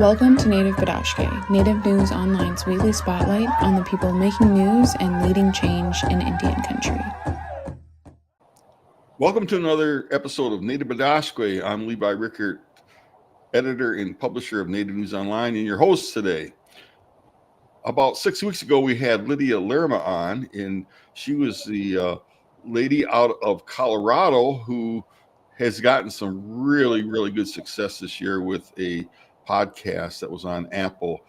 Welcome to Native Bidaské, Native News Online's weekly spotlight on the people making news and leading change in Indian country. Welcome to another episode of Native Bidaské. I'm Levi Rickert, editor and publisher of Native News Online, and your host today. About 6 weeks ago, we had Lydia Lerma on, and she was the lady out of Colorado who has gotten some really good success this year with a podcast that was on Apple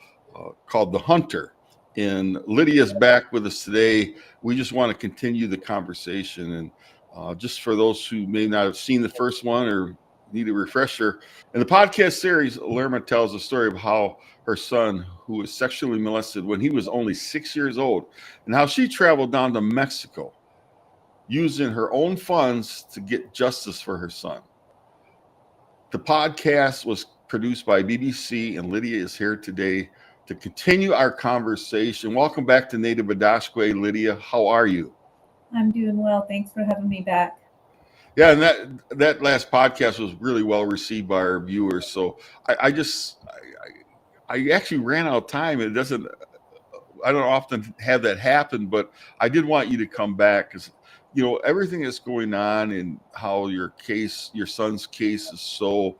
called The Hunter. And Lydia's back with us today. We just want to continue the conversation. And just for those who may not have seen the first one or need a refresher, in the podcast series, Lerma tells the story of how her son, who was sexually molested when he was only 6 years old, and how she traveled down to Mexico using her own funds to get justice for her son. The podcast was produced by BBC, and Lydia is here today to continue our conversation. Welcome back to Native Bidaské, Lydia. How are you? I'm doing well. Thanks for having me back. Yeah, and that last podcast was really well received by our viewers. So I actually ran out of time. I don't often have that happen, but I did want you to come back because, you know, everything that's going on and how your son's case is so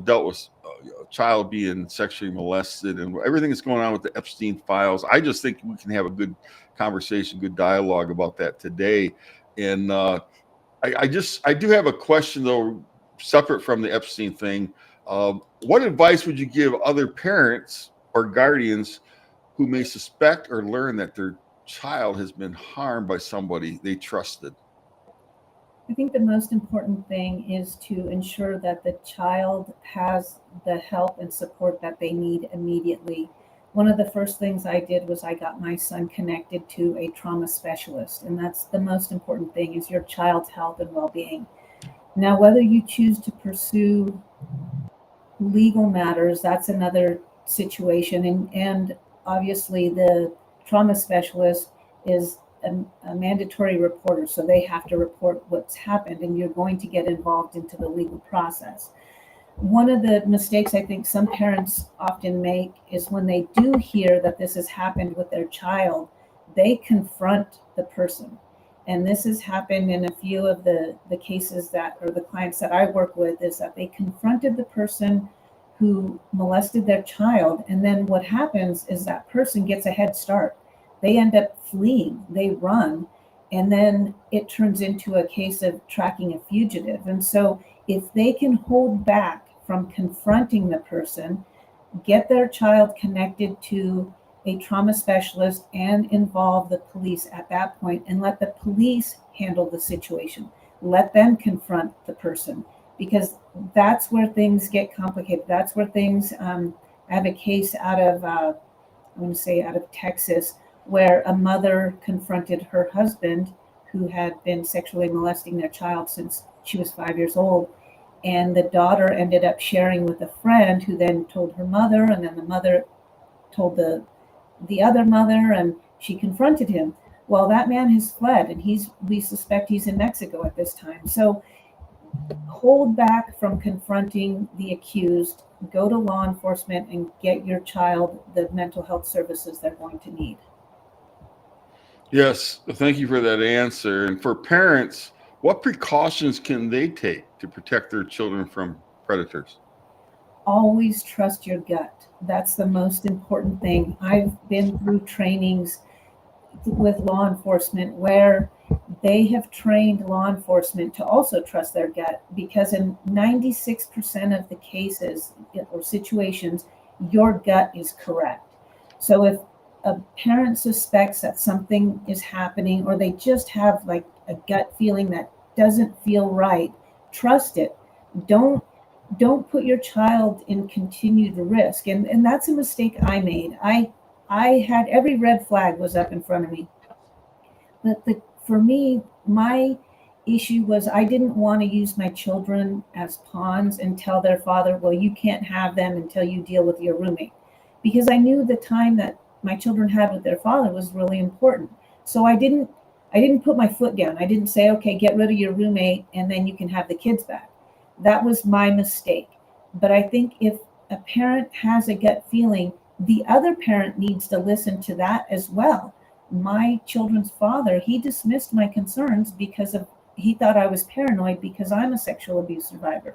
dealt with a child being sexually molested and everything that's going on with the Epstein files. I just think we can have a good conversation, good dialogue about that today. And I do have a question, though, separate from the Epstein thing. What advice would you give other parents or guardians who may suspect or learn that their child has been harmed by somebody they trusted? I think the most important thing is to ensure that the child has the help and support that they need immediately. One of the first things I did was I got my son connected to a trauma specialist, and that's the most important thing, is your child's health and well-being. Now, whether you choose to pursue legal matters, that's another situation, and obviously the trauma specialist is a mandatory reporter, so they have to report what's happened, and you're going to get involved into the legal process. One of the mistakes I think some parents often make is when they do hear that this has happened with their child, they confront the person. And this has happened in a few of the cases or the clients that I work with, is that they confronted the person who molested their child. And then what happens is that person gets a head start. They end up fleeing, they run, and then it turns into a case of tracking a fugitive. And so if they can hold back from confronting the person, get their child connected to a trauma specialist and involve the police at that point, and let the police handle the situation. Let them confront the person, because that's where things get complicated. That's where things, I have a case out of Texas, where a mother confronted her husband who had been sexually molesting their child since she was 5 years old. And the daughter ended up sharing with a friend, who then told her mother, and then the mother told the other mother, and she confronted him. Well, that man has fled, and we suspect he's in Mexico at this time. So hold back from confronting the accused, go to law enforcement and get your child the mental health services they're going to need. Yes, thank you for that answer. And for parents, what precautions can they take to protect their children from predators? Always trust your gut. That's the most important thing. I've been through trainings with law enforcement where they have trained law enforcement to also trust their gut, because in 96% of the cases or situations, your gut is correct. So if a parent suspects that something is happening, or they just have like a gut feeling that doesn't feel right, trust it. Don't put your child in continued risk. And that's a mistake I made. I had every red flag was up in front of me. But for me, my issue was I didn't want to use my children as pawns and tell their father, well, you can't have them until you deal with your roommate. Because I knew the time that my children had with their father was really important. So I didn't put my foot down. I didn't say, okay, get rid of your roommate and then you can have the kids back. That was my mistake. But I think if a parent has a gut feeling, the other parent needs to listen to that as well. My children's father, he dismissed my concerns because he thought I was paranoid because I'm a sexual abuse survivor.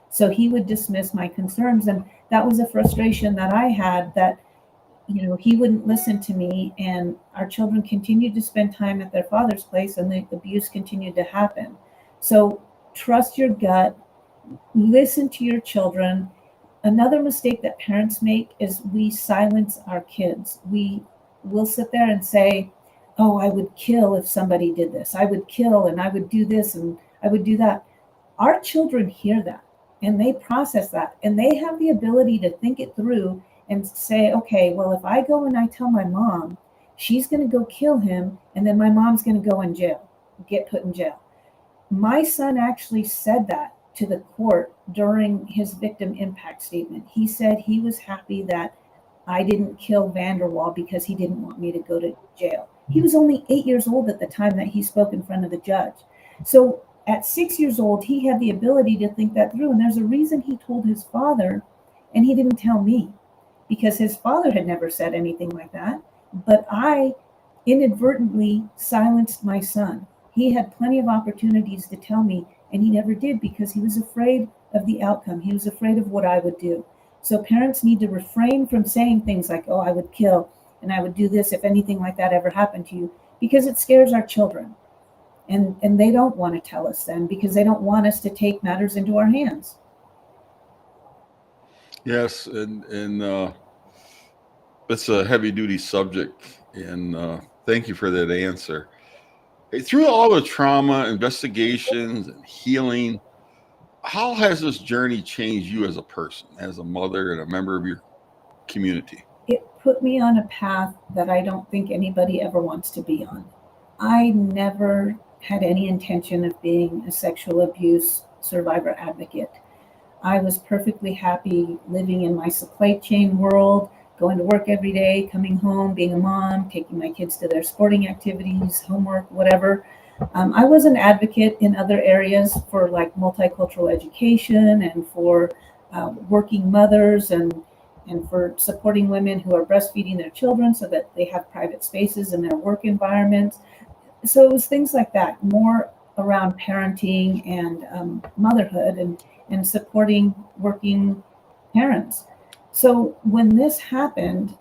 So he would dismiss my concerns. And that was a frustration that I had, that, he wouldn't listen to me, and our children continued to spend time at their father's place, and the abuse continued to happen. So trust your gut, listen to your children. Another mistake that parents make is we silence our kids. We will sit there and say, oh, I would kill if somebody did this. I would kill, and I would do this, and I would do that. Our children hear that, and they process that, and they have the ability to think it through and say, okay, well, if I go and I tell my mom, she's going to go kill him, and then my mom's going to go in jail, get put in jail. My son actually said that to the court during his victim impact statement. He said he was happy that I didn't kill Vanderwall because he didn't want me to go to jail. He was only 8 years old at the time that he spoke in front of the judge. So at 6 years old, he had the ability to think that through. And there's a reason he told his father, and he didn't tell me, because his father had never said anything like that. But I inadvertently silenced my son. He had plenty of opportunities to tell me, and he never did because he was afraid of the outcome. He was afraid of what I would do. So parents need to refrain from saying things like, oh, I would kill, and I would do this if anything like that ever happened to you, because it scares our children. And they don't want to tell us then, because they don't want us to take matters into our hands. Yes, and it's a heavy-duty subject, and thank you for that answer. Hey, through all the trauma, investigations, and healing, how has this journey changed you as a person, as a mother and a member of your community? It put me on a path that I don't think anybody ever wants to be on. I never had any intention of being a sexual abuse survivor advocate. I was perfectly happy living in my supply chain world, going to work every day, coming home, being a mom, taking my kids to their sporting activities, homework, whatever. I was an advocate in other areas for like multicultural education and for working mothers and for supporting women who are breastfeeding their children so that they have private spaces in their work environments. So it was things like that, more around parenting and motherhood and supporting working parents. So when this happened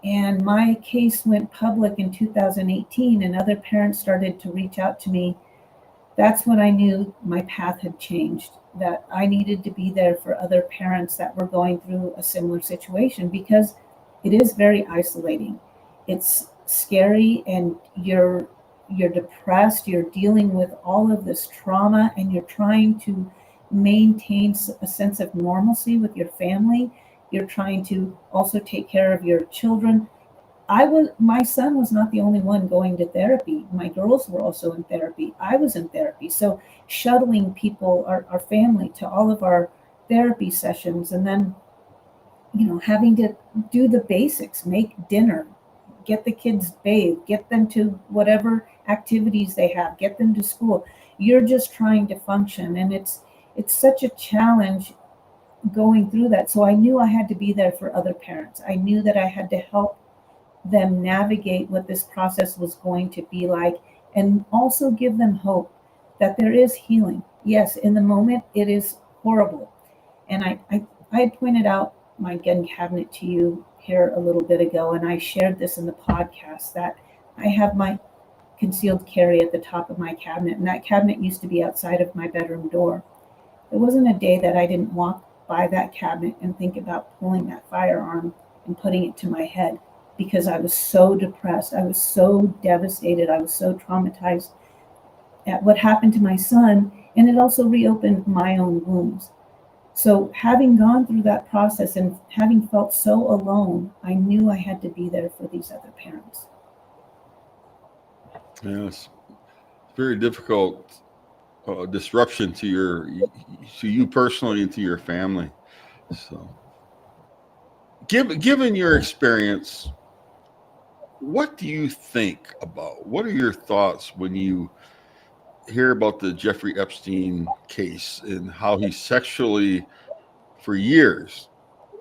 and my case went public in 2018 and other parents started to reach out to me, that's when I knew my path had changed, that I needed to be there for other parents that were going through a similar situation, because it is very isolating. It's scary, and you're depressed, you're dealing with all of this trauma, and you're trying to maintain a sense of normalcy with your family. You're trying to also take care of your children. My son was not the only one going to therapy. My girls were also in therapy. I was in therapy. So shuttling people, our family, to all of our therapy sessions, and then, having to do the basics, make dinner, get the kids bathed, get them to whatever activities they have, get them to school. You're just trying to function. And it's such a challenge going through that. So I knew I had to be there for other parents. I knew that I had to help them navigate what this process was going to be like, and also give them hope that there is healing. Yes, in the moment, it is horrible. And I had pointed out my gun cabinet to you here a little bit ago, and I shared this in the podcast, that I have my concealed carry at the top of my cabinet, and that cabinet used to be outside of my bedroom door. There wasn't a day that I didn't walk by that cabinet and think about pulling that firearm and putting it to my head, because I was so depressed. I was so devastated. I was so traumatized at what happened to my son, and it also reopened my own wounds. So having gone through that process and having felt so alone, I knew I had to be there for these other parents. Yes, very difficult disruption to you personally and to your family. So, given your experience, what do you think about? What are your thoughts when you hear about the Jeffrey Epstein case and how he sexually, for years,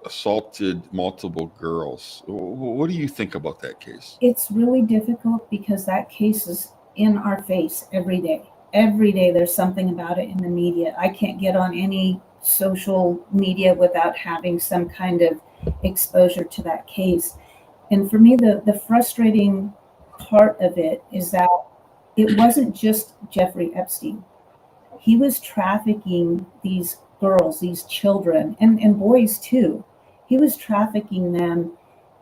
assaulted multiple girls. What do you think about that case? It's really difficult because that case is in our face every day. Every day there's something about it in the media. I can't get on any social media without having some kind of exposure to that case. And for me, the frustrating part of it is that it wasn't just Jeffrey Epstein. He was trafficking these girls, these children, and boys too. He was trafficking them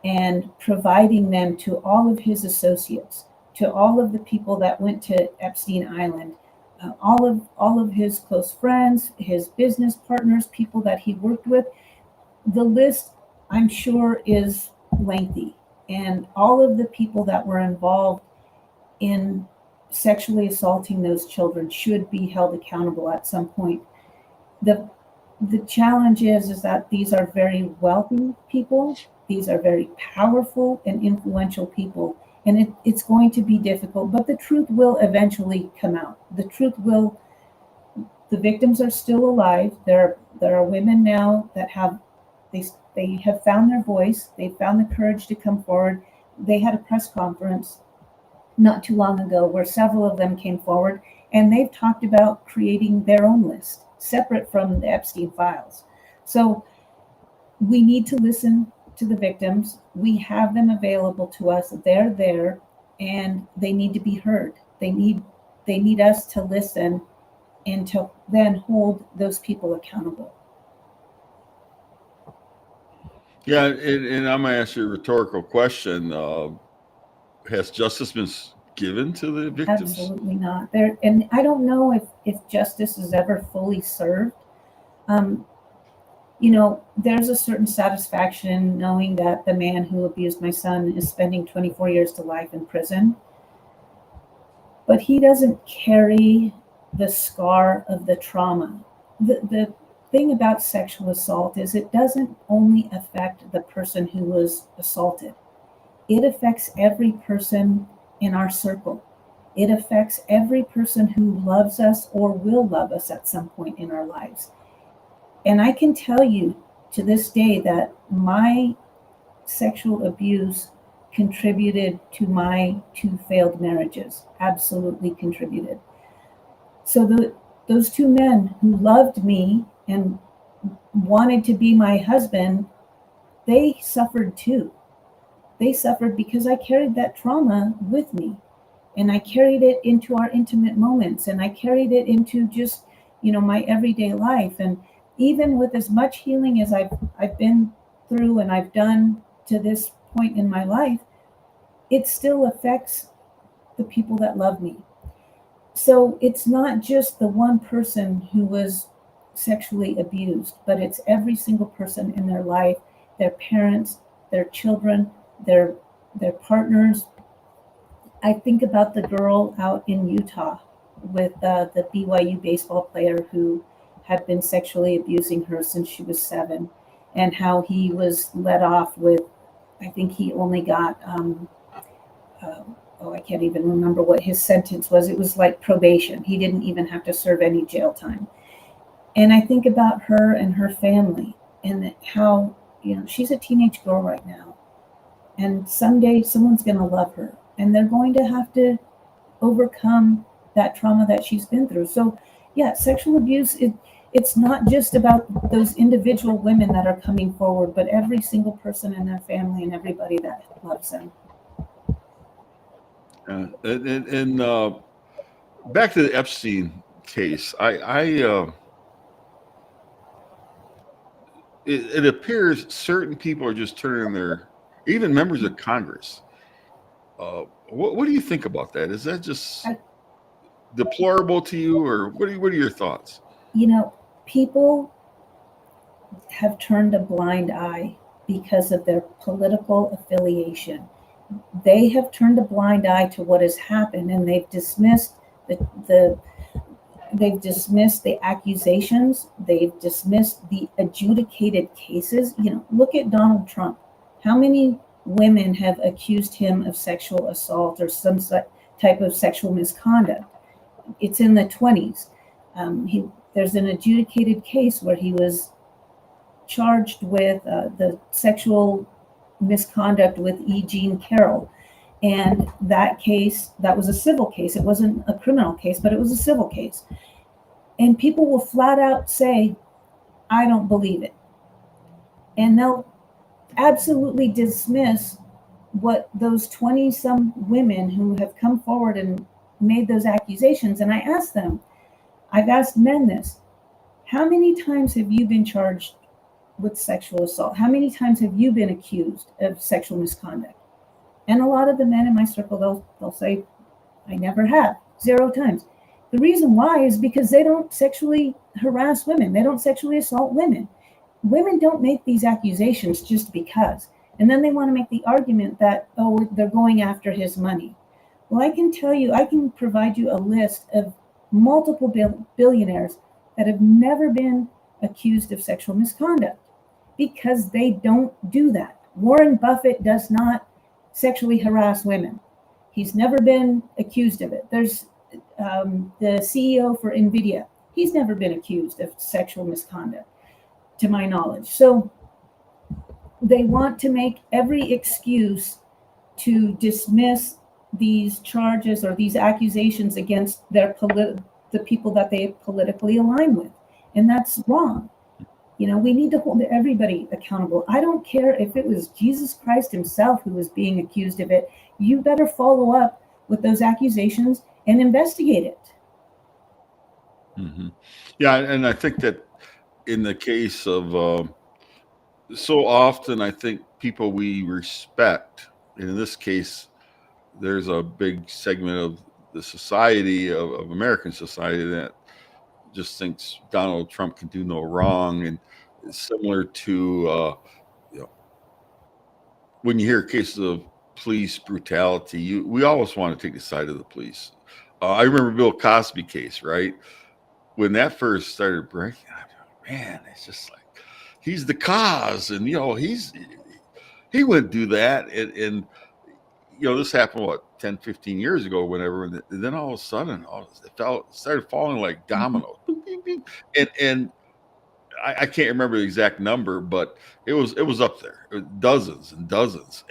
and providing them to all of his associates, to all of the people that went to Epstein Island, all of his close friends, his business partners, people that he worked with. The list, I'm sure, is lengthy. And all of the people that were involved in sexually assaulting those children should be held accountable at some point. The challenge is that these are very wealthy people. These are very powerful and influential people. And it's going to be difficult, but the truth will eventually come out. The victims are still alive. There are women now that they have found their voice. They found the courage to come forward. They had a press conference not too long ago where several of them came forward, and they've talked about creating their own list separate from the Epstein files. So we need to listen to the victims. We have them available to us. They're there, and they need to be heard. They need us to listen and to then hold those people accountable. Yeah, and I'm going to ask you a rhetorical question. Has justice been given to the victims? Absolutely not. And I don't know if justice is ever fully served. There's a certain satisfaction knowing that the man who abused my son is spending 24 years to life in prison. But he doesn't carry the scar of the trauma. The thing about sexual assault is it doesn't only affect the person who was assaulted. It affects every person in our circle. It affects every person who loves us or will love us at some point in our lives. And I can tell you to this day that my sexual abuse contributed to my 2 failed marriages, absolutely contributed. So those 2 men who loved me and wanted to be my husband, they suffered too. They suffered because I carried that trauma with me, and I carried it into our intimate moments, and I carried it into just, my everyday life. And even with as much healing as I've been through and I've done to this point in my life, it still affects the people that love me. So it's not just the one person who was sexually abused, but it's every single person in their life, their parents, their children, their partners. I think about the girl out in Utah with the BYU baseball player who had been sexually abusing her since she was 7, and how he was let off with, I think he only got, I can't even remember what his sentence was. It was like probation. He didn't even have to serve any jail time. And I think about her and her family and how, she's a teenage girl right now. And someday someone's going to love her, and they're going to have to overcome that trauma that she's been through. So yeah, sexual abuse, it's not just about those individual women that are coming forward, but every single person in their family and everybody that loves them. And back to the Epstein case, it appears certain people are just turning even members of Congress. What do you think about that? Is that just deplorable to you, or what are your thoughts? People have turned a blind eye because of their political affiliation. They have turned a blind eye to what has happened, and they've dismissed they've dismissed the accusations. They've dismissed the adjudicated cases. Look at Donald Trump. How many women have accused him of sexual assault or some type of sexual misconduct? It's in the 20s. There's an adjudicated case where he was charged with the sexual misconduct with E. Jean Carroll. And that case, that was a civil case. It wasn't a criminal case, but it was a civil case. And people will flat out say, I don't believe it. And they'll absolutely dismiss what those 20 some women who have come forward and made those accusations. And I asked them, I've asked men this, how many times have you been charged with sexual assault? How many times have you been accused of sexual misconduct? And a lot of the men in my circle, they'll say, I never have, 0 times. The reason why is because they don't sexually harass women. They don't sexually assault women. Women don't make these accusations just because. And then they want to make the argument that, oh, they're going after his money. Well, I can tell you, I can provide you a list of multiple billionaires that have never been accused of sexual misconduct because they don't do that. Warren Buffett does not sexually harass women. He's never been accused of it. There's the CEO for NVIDIA. He's never been accused of sexual misconduct, to my knowledge. So they want to make every excuse to dismiss these charges or these accusations against the people that they politically align with. And that's wrong. You know, we need to hold everybody accountable. I don't care if it was Jesus Christ himself who was being accused of it. You better follow up with those accusations and investigate it. Mm-hmm. Yeah, and I think that in the case of so often, I think people we respect, and in this case, there's a big segment of the society of American society that just thinks Donald Trump can do no wrong, and it's similar to when you hear cases of police brutality, we always want to take the side of the police. I remember Bill Cosby case, right? When that first started breaking, man, it's just like he's the cause, and he wouldn't do that, and this happened 10, 15 years ago, whenever, and then all of a sudden, it started falling like dominoes, and I can't remember the exact number, but it was up there, dozens and dozens,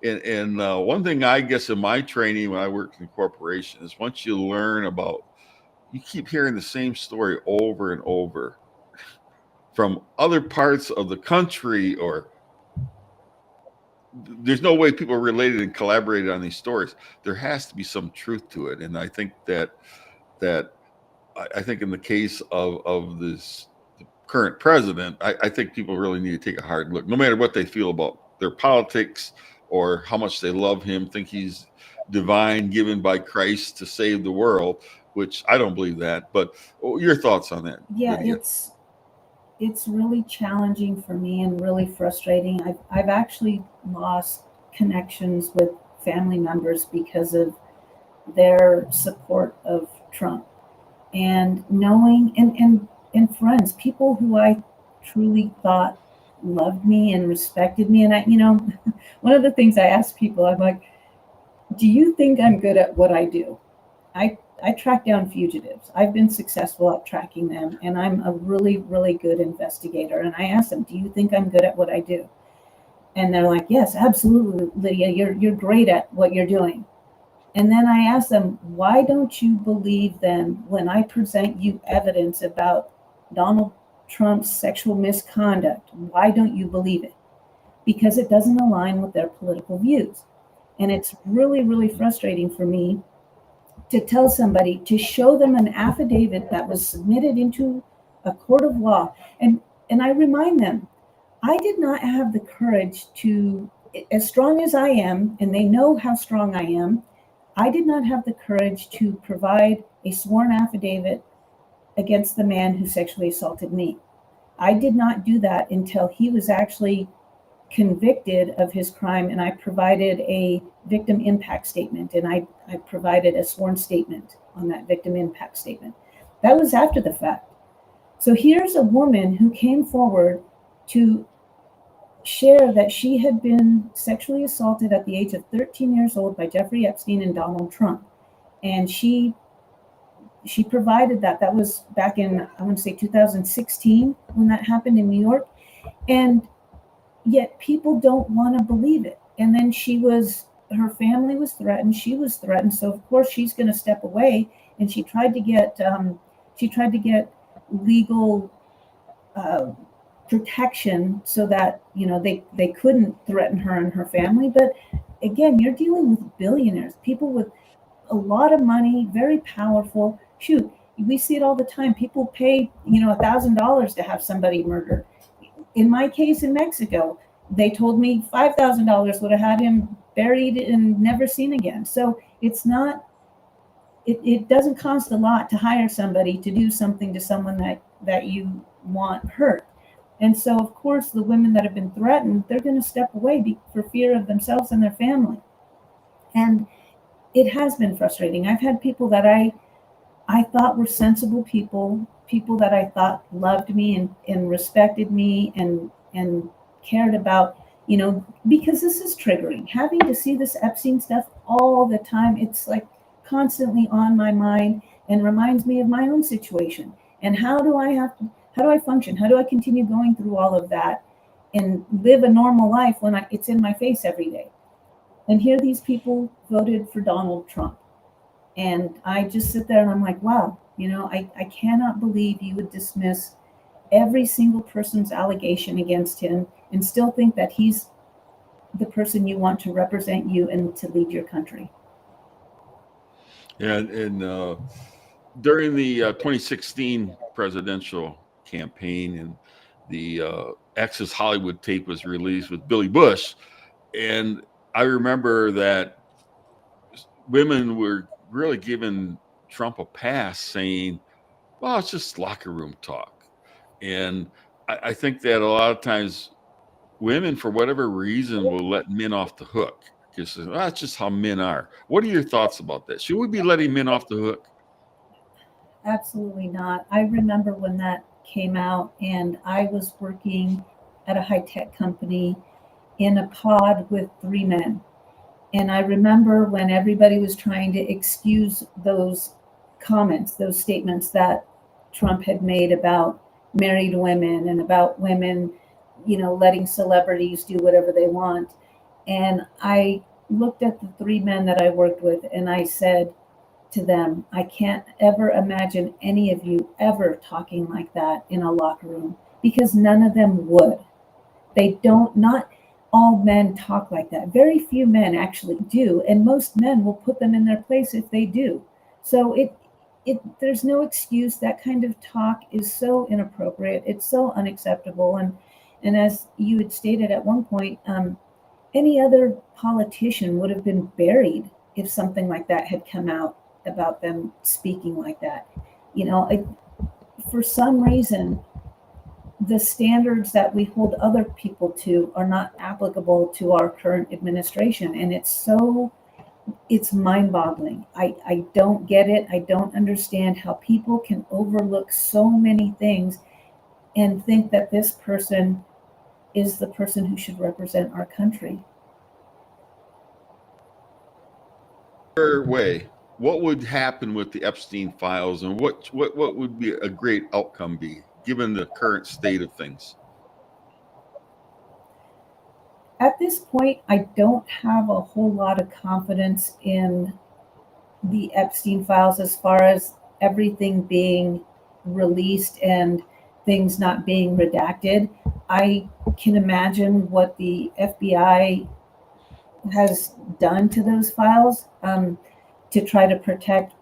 and one thing I guess in my training when I worked in corporation is once you learn about, you keep hearing the same story over and over from other parts of the country, or there's no way people related and collaborated on these stories. There has to be some truth to it, and I think that I think in the case of this current president, I think people really need to take a hard look, no matter what they feel about their politics or how much they love him, think he's divine, given by Christ to save the world, which I don't believe that. But your thoughts on that? Yeah, Lydia? it's really challenging for me and really frustrating. I've actually lost connections with family members because of their support of Trump, and knowing and friends, people who I truly thought loved me and respected me. And one of the things I ask people, I'm like, do you think I'm good at what I do? I track down fugitives. I've been successful at tracking them, and I'm a really, really good investigator. And I ask them, do you think I'm good at what I do? And they're like, yes, absolutely, Lydia, you're great at what you're doing. And then I ask them, why don't you believe then when I present you evidence about Donald Trump's sexual misconduct? Why don't you believe it? Because it doesn't align with their political views. And it's really, really frustrating for me to tell somebody, to show them an affidavit that was submitted into a court of law. And I remind them, I did not have the courage to, as strong as I am, and they know how strong I am, I did not have the courage to provide a sworn affidavit against the man who sexually assaulted me. I did not do that until he was actually convicted of his crime, and I provided a victim impact statement, and I provided a sworn statement on that victim impact statement. That was after the fact. So here's a woman who came forward to share that she had been sexually assaulted at the age of 13 years old by Jeffrey Epstein and Donald Trump. And she provided that. That was back in, I want to say 2016 when that happened in New York. And yet people don't want to believe it. And then her family was threatened. She was threatened. So of course she's going to step away. And she tried to get legal protection so that, they couldn't threaten her and her family. But again, you're dealing with billionaires, people with a lot of money, very powerful. Shoot, we see it all the time. People pay, $1,000 to have somebody murdered. In my case in Mexico, they told me $5,000 would have had him buried and never seen again. So it's not, it doesn't cost a lot to hire somebody to do something to someone that you want hurt. And so, of course, the women that have been threatened, they're going to step away for fear of themselves and their family. And it has been frustrating. I've had people that I thought were sensible people that I thought loved me and respected me and cared about, because this is triggering. Having to see this Epstein stuff all the time, it's like constantly on my mind and reminds me of my own situation. And how do I function? How do I continue going through all of that and live a normal life when it's in my face every day? And here these people voted for Donald Trump. And I just sit there and I'm like, wow, I cannot believe you would dismiss every single person's allegation against him and still think that he's the person you want to represent you and to lead your country. Yeah, and during the 2016 presidential campaign, and the Access Hollywood tape was released with Billy Bush, and I remember that women were really giving Trump a pass, saying, well, it's just locker room talk. And I think that a lot of times women, for whatever reason, will let men off the hook because that's just how men are. What are your thoughts about that? Should we be letting men off the hook? Absolutely not. I remember when that came out, and I was working at a high-tech company in a pod with 3 men. And I remember when everybody was trying to excuse those comments, those statements that Trump had made about married women and about women, letting celebrities do whatever they want. And I looked at the 3 men that I worked with and I said to them, I can't ever imagine any of you ever talking like that in a locker room, because none of them would. They don't, not all men talk like that. Very few men actually do, and most men will put them in their place if they do. So there's no excuse. That kind of talk is so inappropriate. It's so unacceptable. And as you had stated at one point, any other politician would have been buried if something like that had come out about them speaking like that. For some reason, the standards that we hold other people to are not applicable to our current administration. And it's mind-boggling. I don't get it. I don't understand how people can overlook so many things and think that this person is the person who should represent our country. Way, what would happen with the Epstein files, and what would be a great outcome be given the current state of things? At this point, I don't have a whole lot of confidence in the Epstein files as far as everything being released and things not being redacted. I can imagine what the FBI has done to those files to try to protect,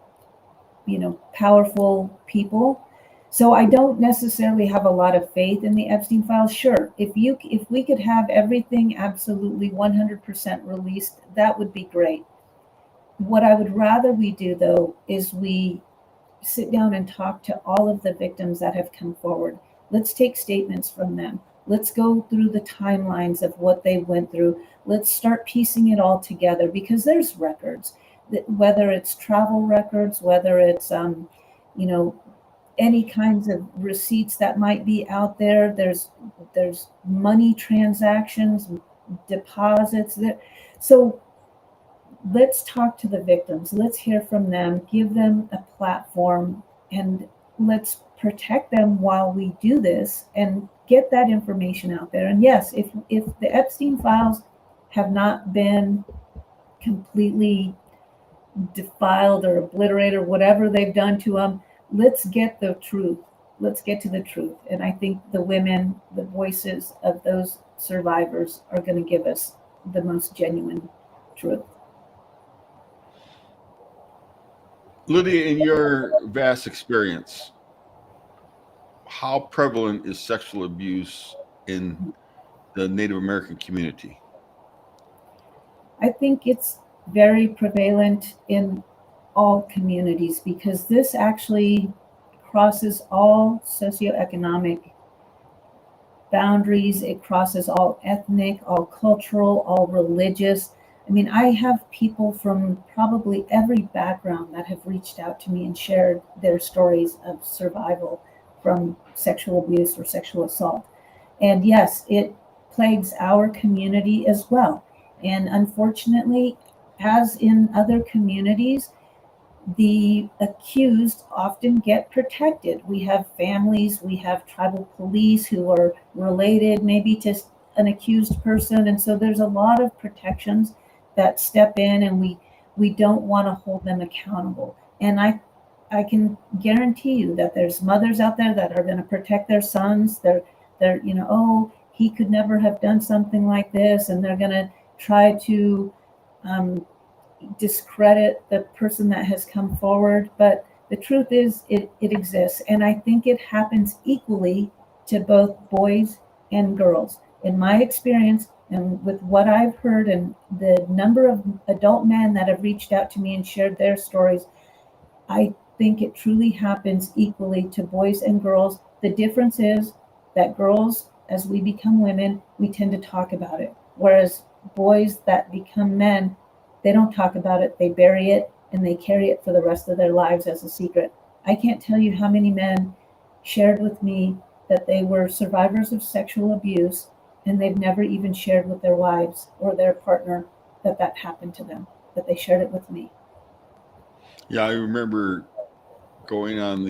powerful people. So I don't necessarily have a lot of faith in the Epstein files. Sure, if we could have everything absolutely 100% released, that would be great. What I would rather we do, though, is we sit down and talk to all of the victims that have come forward. Let's take statements from them. Let's go through the timelines of what they went through. Let's start piecing it all together, because there's records, whether it's travel records, whether it's, any kinds of receipts that might be out there. There's money transactions, deposits there. So let's talk to the victims. Let's hear from them, give them a platform, and let's protect them while we do this and get that information out there. And yes, if the Epstein files have not been completely defiled or obliterated or whatever they've done to them, let's get the truth. Let's get to the truth. And I think the women, the voices of those survivors are going to give us the most genuine truth. Lydia, in your vast experience, how prevalent is sexual abuse in the Native American community? I think it's very prevalent in all communities because this actually crosses all socioeconomic boundaries. It crosses all ethnic, all cultural, all religious. I mean, I have people from probably every background that have reached out to me and shared their stories of survival from sexual abuse or sexual assault. And yes, it plagues our community as well. And unfortunately, as in other communities, the accused often get protected. We have families, we have tribal police who are related maybe to an accused person. And so there's a lot of protections that step in, and we don't want to hold them accountable. And I can guarantee you that there's mothers out there that are going to protect their sons. They're oh, he could never have done something like this, and they're going to try to discredit the person that has come forward. But the truth is, it exists, and I think it happens equally to both boys and girls. In my experience, and with what I've heard and the number of adult men that have reached out to me and shared their stories, I think it truly happens equally to boys and girls. The difference is that girls, as we become women, we tend to talk about it. Whereas boys that become men, they don't talk about it, they bury it, and they carry it for the rest of their lives as a secret. I can't tell you how many men shared with me that they were survivors of sexual abuse, and they've never even shared with their wives or their partner that happened to them, that they shared it with me. Yeah, I remember going on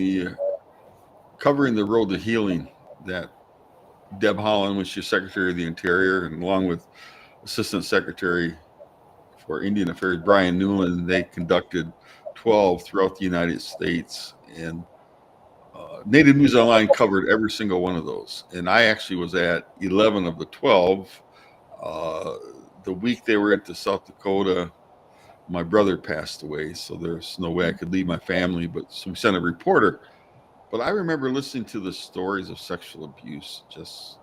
covering the road to healing that Deb Haaland was your Secretary of the Interior, and along with Assistant Secretary for Indian Affairs Brian Newland, they conducted 12 throughout the United States, and Native News Online covered every single one of those. And I actually was at 11 of the 12. The week they were at the South Dakota, my brother passed away, so there's no way I could leave my family, but so we sent a reporter. But I remember listening to the stories of sexual abuse, just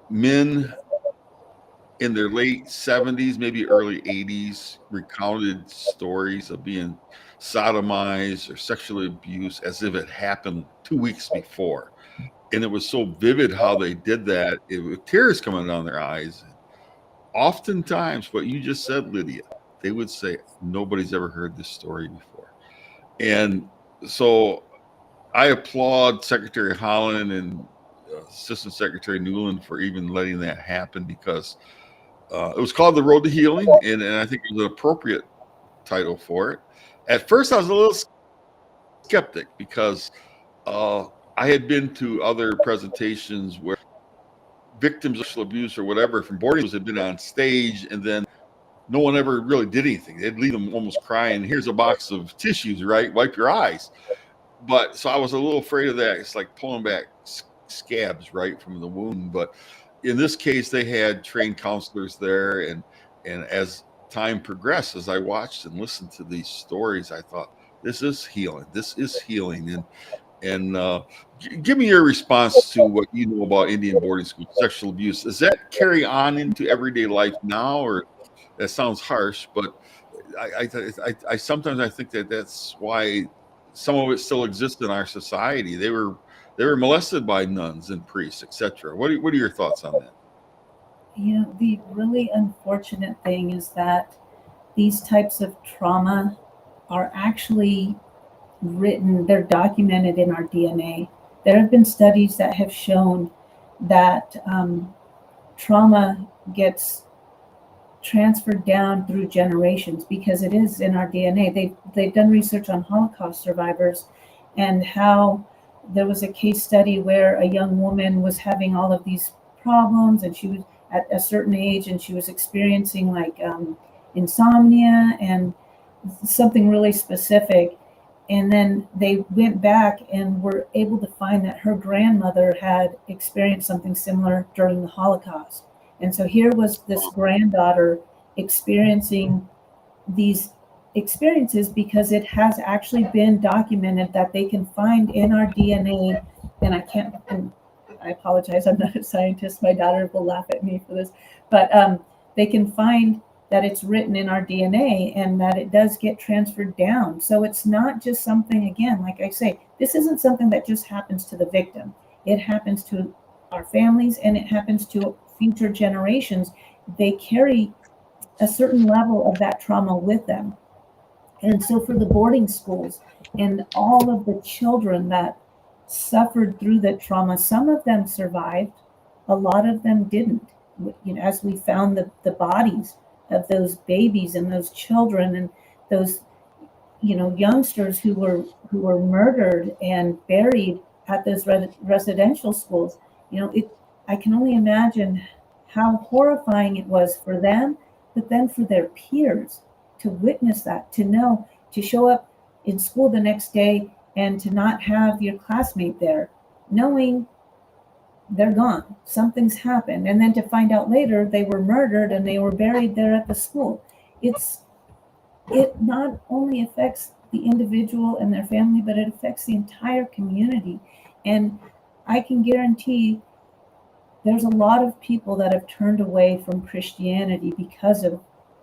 men in their late 70s, maybe early 80s, recounted stories of being sodomized or sexually abused as if it happened 2 weeks before. And it was so vivid how they did that, with tears coming down their eyes. Oftentimes, what you just said, Lydia, they would say, nobody's ever heard this story before. And so I applaud Secretary Haaland and Assistant Secretary Newland for even letting that happen, because it was called The Road to Healing, and I think it was an appropriate title for it. At first, I was a little skeptic because I had been to other presentations where victims of sexual abuse or whatever from boarding schools had been on stage, and then no one ever really did anything. They'd leave them almost crying. Here's a box of tissues, right? Wipe your eyes. But so I was a little afraid of that. It's like pulling back scabs, right, from the wound. But in this case, they had trained counselors there, and as time progressed, as I watched and listened to these stories, I thought, this is healing. This is healing. And give me your response to what you know about Indian boarding school sexual abuse. Does that carry on into everyday life now, or that sounds harsh, but I sometimes I think that's why some of it still exists in our society. They were molested by nuns and priests, etc. What are your thoughts on that? You know, the really unfortunate thing is that these types of trauma are actually written, they're documented in our DNA. There have been studies that have shown that trauma gets transferred down through generations because it is in our DNA. They've done research on Holocaust survivors and how there was a case study where a young woman was having all of these problems, and she was at a certain age, and she was experiencing like insomnia and something really specific. And then they went back and were able to find that her grandmother had experienced something similar during the Holocaust. And so here was this granddaughter experiencing these experiences because it has actually been documented that they can find in our DNA. And I apologize, I'm not a scientist. My daughter will laugh at me for this, but they can find that it's written in our DNA and that it does get transferred down. So it's not just something, again, like I say, this isn't something that just happens to the victim. It happens to our families and it happens to future generations. They carry a certain level of that trauma with them. And so for the boarding schools and all of the children that suffered through that trauma, some of them survived, a lot of them didn't. You know, as we found the bodies of those babies and those children and those, you know, youngsters who were murdered and buried at those residential schools, you know, I can only imagine how horrifying it was for them, but then for their peers to witness that, to know, to show up in school the next day and to not have your classmate there, knowing they're gone, something's happened, and then to find out later they were murdered and they were buried there at the school. It not only affects the individual and their family, but it affects the entire community. And I can guarantee there's a lot of people that have turned away from Christianity because of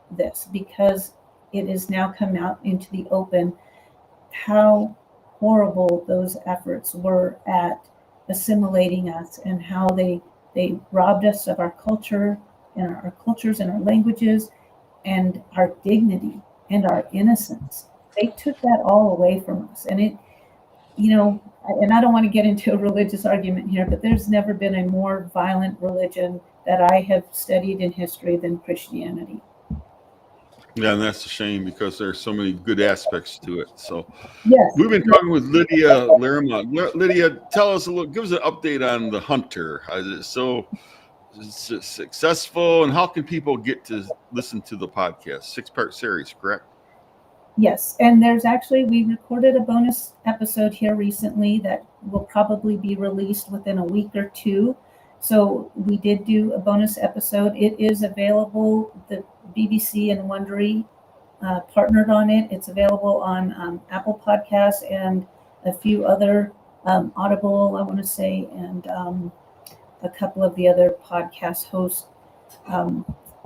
this, because it has now come out into the open how horrible those efforts were at assimilating us and how they robbed us of our culture and our cultures and our languages and our dignity and our innocence. They took that all away from us. And it, you know, and I don't want to get into a religious argument here, but there's never been a more violent religion that I have studied in history than Christianity. Yeah, and that's a shame because there's so many good aspects to it. So Yes. we've been talking with Lydia Lerma. Lydia, tell us give us an update on the Hunter. Is it so successful, and how can people get to listen to the podcast? 6-part series, correct? Yes, and we recorded a bonus episode here recently that will probably be released within a week or two. So we did do a bonus episode. It is available. The BBC and Wondery partnered on it. It's available on Apple Podcasts and a few other Audible, I want to say, and a couple of the other podcast host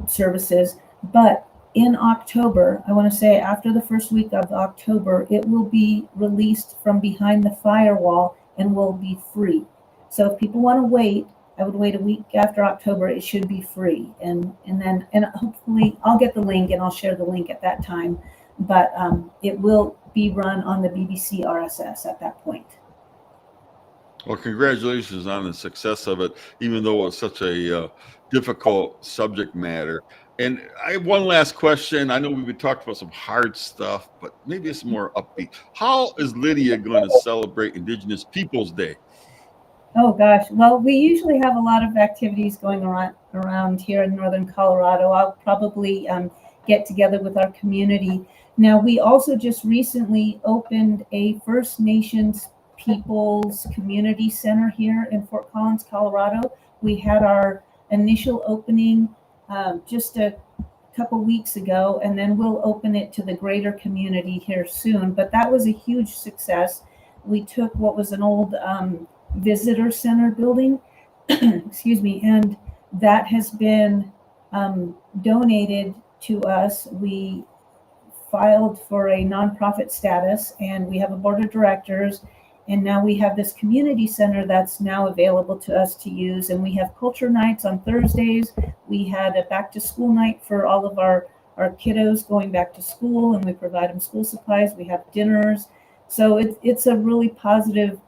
services. But in October, I want to say after the first week of October, it will be released from behind the firewall and will be free. So if people want to wait, I would wait a week after October. It should be free, and hopefully I'll get the link and I'll share the link at that time. But it will be run on the BBC RSS at that point. Well, congratulations on the success of it, even though it's such a difficult subject matter. And I have one last question. I know we've been talking about some hard stuff, but maybe it's more upbeat. How is Lydia going to celebrate Indigenous Peoples Day? Oh gosh, well, we usually have a lot of activities going around here in northern Colorado. I'll probably get together with our community. Now, we also just recently opened a First Nations Peoples Community Center here in Fort Collins, Colorado. We had our initial opening just a couple weeks ago, and then we'll open it to the greater community here soon. But that was a huge success. We took what was an old visitor center building, excuse me, and that has been donated to us. We filed for a nonprofit status, and we have a board of directors, and now we have this community center that's now available to us to use. And we have culture nights on Thursdays. We had a back to school night for all of our kiddos going back to school, and we provide them school supplies. We have dinners. So it's a really positive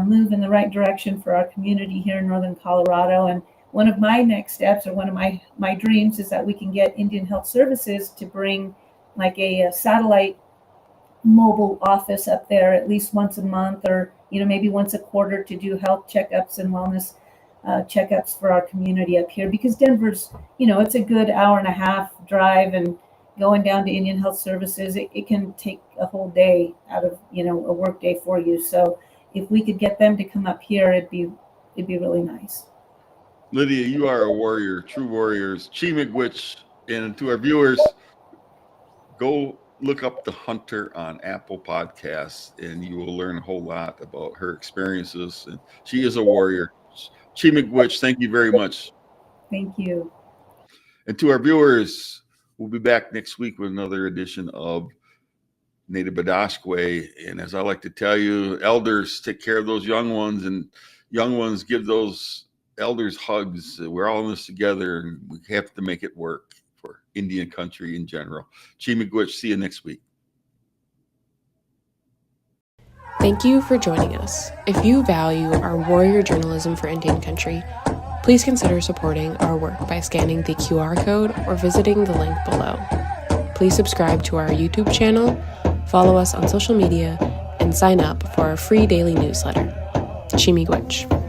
move in the right direction for our community here in northern Colorado. And one of my next steps, or one of my dreams, is that we can get Indian Health Services to bring like a satellite mobile office up there at least once a month, or maybe once a quarter, to do health checkups and wellness checkups for our community up here, because Denver's, it's a good hour and a half drive, and going down to Indian Health Services, it can take a whole day out of, a work day for you. So if we could get them to come up here, it'd be really nice. Lydia, you are a warrior, true warriors. Chimigwich, and to our viewers, go look up The Hunter on Apple Podcasts, and you will learn a whole lot about her experiences. And she is a warrior. Chimigwich, thank you very much. Thank you. And to our viewers, we'll be back next week with another edition of Native Bidaské. And as I like to tell you, elders, take care of those young ones, and young ones, give those elders hugs. We're all in this together, and we have to make it work for Indian country in general. Chimigwich, see you next week. Thank you for joining us. If you value our warrior journalism for Indian country, please consider supporting our work by scanning the QR code or visiting the link below. Please subscribe to our YouTube channel, follow us on social media, and sign up for our free daily newsletter. Chimigwich.